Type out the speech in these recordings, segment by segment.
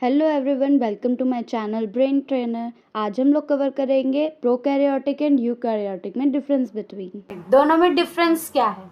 Hello everyone, welcome to my channel Brain Trainer. आज हम लोग कवर करेंगे प्रोकैरियोटिक एंड यूकैरियोटिक में डिफरेंस बिटवीन। दोनों में डिफरेंस क्या है?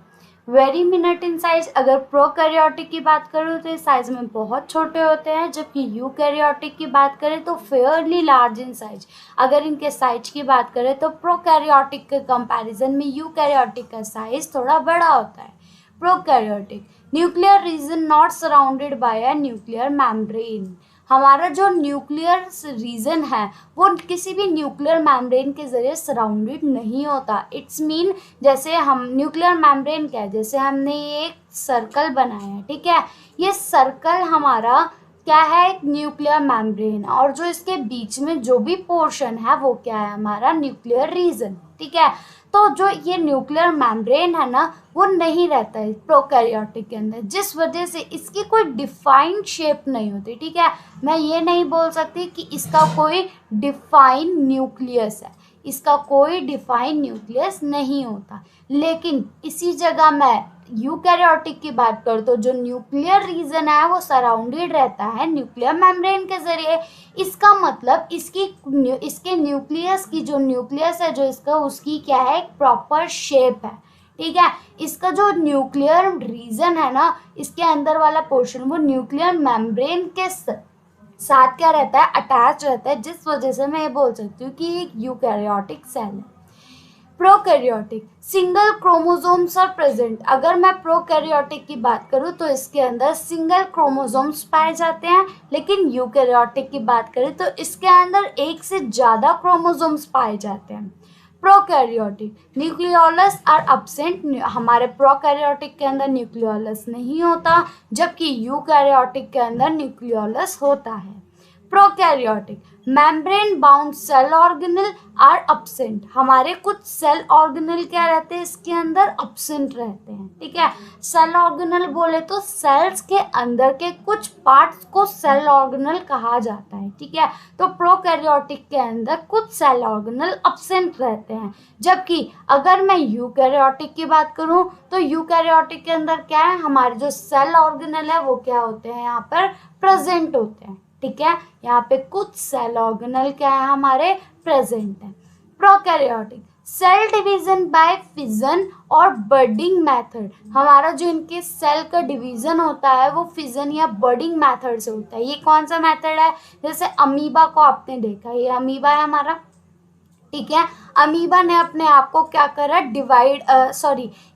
Very minute in size. अगर प्रोकैरियोटिक की बात करूँ तो ये साइज में बहुत छोटे होते हैं, जबकि यूकैरियोटिक की बात करें तो फेयरली लार्ज इन साइज। अगर इनके साइज की बात करें तो प्रोकैरियोटिक के कंपैरिजन में यूकैरियोटिक का साइज थोड़ा बड़ा होता है। Prokaryotic nuclear region not surrounded by a nuclear membrane. हमारा जो न्यूक्लियर रीजन है वो किसी भी न्यूक्लियर मेम्ब्रेन के जरिए सराउंडेड नहीं होता। इट्स मीन जैसे हम न्यूक्लियर मेम्ब्रेन क्या है, जैसे हमने ये एक सर्कल बनाया है, ठीक है। ये सर्कल हमारा क्या है, एक न्यूक्लियर मेम्ब्रेन, और जो इसके बीच में जो भी पोर्शन है वो क्या है, हमारा न्यूक्लियर रीजन, ठीक है। तो जो ये न्यूक्लियर मेम्ब्रेन है ना, वो नहीं रहता है प्रोकैरियोटिक के अंदर, जिस वजह से इसकी कोई डिफाइंड शेप नहीं होती, ठीक है। मैं ये नहीं बोल सकती कि इसका कोई डिफाइन न्यूक्लियस है, इसका कोई डिफाइन न्यूक्लियस नहीं होता। लेकिन इसी जगह मैं यूकैरियोटिक की बात करूँ तो जो न्यूक्लियर रीजन है वो सराउंडेड रहता है न्यूक्लियर मेम्ब्रेन के जरिए। इसका मतलब इसके न्यूक्लियस की जो न्यूक्लियस है जो इसका, उसकी क्या है, एक प्रॉपर शेप है, ठीक है। इसका जो न्यूक्लियर रीजन है ना, इसके अंदर वाला पोर्शन वो न्यूक्लियर मेम्ब्रेन के साथ क्या रहता है, अटैच रहता है, जिस वजह से मैं ये बोल सकती हूँ कि एक यूकैरियोटिक सेल है। Prokaryotic single chromosomes are present. अगर मैं प्रोकैरियोटिक की बात करूँ तो इसके अंदर सिंगल क्रोमोसोम्स पाए जाते हैं, लेकिन यूकैरियोटिक की बात करें तो इसके अंदर एक से ज़्यादा क्रोमोसोम्स पाए जाते हैं। Prokaryotic nucleolus are absent. हमारे प्रोकैरियोटिक के अंदर न्यूक्लियोलस नहीं होता, जबकि यूकैरियोटिक के अंदर न्यूक्लियोलस होता है। Prokaryotic membrane bound cell organelle are absent. हमारे कुछ सेल ऑर्गेनल क्या रहते हैं, इसके अंदर अब्सेंट रहते हैं, ठीक है। सेल ऑर्गेनल बोले तो सेल्स के अंदर के कुछ पार्ट्स को सेल ऑर्गेनल कहा जाता है, ठीक है। तो प्रोकैरियोटिक के अंदर कुछ सेल ऑर्गेनल अब्सेंट रहते हैं, जबकि अगर मैं यूकैरियोटिक की बात करूं तो यूकैरियोटिक के अंदर क्या है, हमारे जो सेल ऑर्गेनल है वो क्या होते हैं, यहाँ पर प्रेजेंट होते हैं, ठीक है। यहाँ पे कुछ सेल ऑर्गेनल क्या है, हमारे प्रेजेंट है। Prokaryotic cell division by fission और बर्डिंग मेथड। हमारा जो इनके सेल का डिवीजन होता है वो फिजन या बर्डिंग मेथड से होता है। ये कौन सा मेथड है, जैसे अमीबा को आपने देखा, ये अमीबा है हमारा, ठीक है। अमीबा ने अपने आप को क्या करा,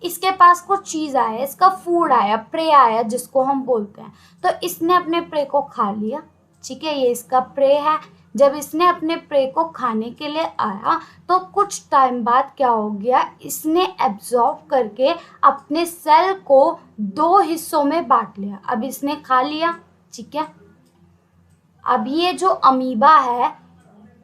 इसके पास कुछ चीज आया, इसका फूड आया, प्रे आया जिसको हम बोलते हैं, तो इसने अपने प्रे को खा लिया, ठीक है। ये इसका प्रे है। जब इसने अपने प्रे को खाने के लिए आया तो कुछ टाइम बाद क्या हो गया, इसने एब्जॉर्ब करके अपने सेल को दो हिस्सों में बांट लिया। अब इसने खा लिया, ठीक है। अब ये जो अमीबा है,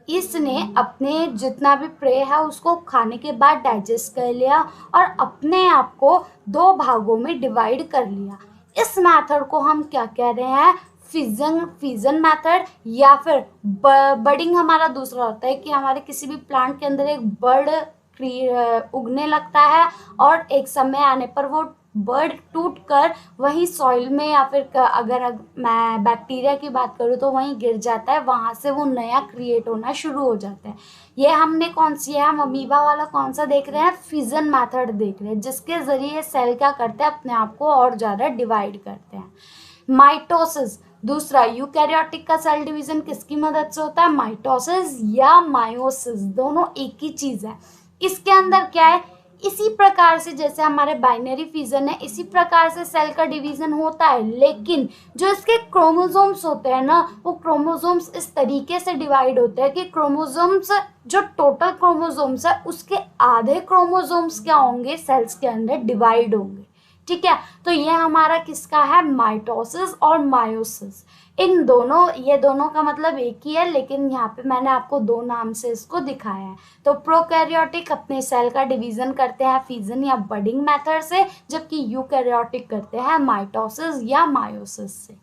इसने अपने जितना भी प्रे है उसको खाने के बाद डाइजेस्ट कर लिया और अपने आप को दो भागों में डिवाइड कर लिया। इस मेथड को हम क्या कह रहे हैं, फिजन मेथड, या फिर बर्डिंग हमारा दूसरा होता है कि हमारे किसी भी प्लांट के अंदर एक बर्ड उगने लगता है और एक समय आने पर वो बर्ड टूट कर वहीं सॉइल में, या फिर अगर मैं बैक्टीरिया की बात करूँ तो वहीं गिर जाता है, वहाँ से वो नया क्रिएट होना शुरू हो जाता है। ये हमने कौन सी है, हम अमीबा वाला कौन सा देख रहे हैं, फिजन मेथड देख रहे हैं, जिसके जरिए सेल क्या करते हैं, अपने आप को और ज़्यादा डिवाइड करते हैं। माइटोसिस दूसरा, यूकैरियोटिक का सेल डिवीजन किसकी मदद से होता है, माइटोसिस या मायोसिस, दोनों एक ही चीज है। इसके अंदर क्या है, इसी प्रकार से जैसे हमारे बाइनरी फिजन है, इसी प्रकार से सेल का डिवीजन होता है, लेकिन जो इसके क्रोमोसोम्स होते हैं ना, वो क्रोमोसोम्स इस तरीके से डिवाइड होते हैं कि क्रोमोसोम्स, जो टोटल क्रोमोसोम्स है उसके आधे क्रोमोसोम्स क्या होंगे, सेल्स के अंदर डिवाइड होंगे, ठीक है। तो ये हमारा किसका है, माइटोसिस और मायोसिस। इन दोनों, ये दोनों का मतलब एक ही है, लेकिन यहाँ पे मैंने आपको दो नाम से इसको दिखाया है। तो प्रोकैरियोटिक अपने सेल का डिवीजन करते हैं फिजन या बडिंग मेथड से, जबकि यूकैरियोटिक करते हैं माइटोसिस या मायोसिस से।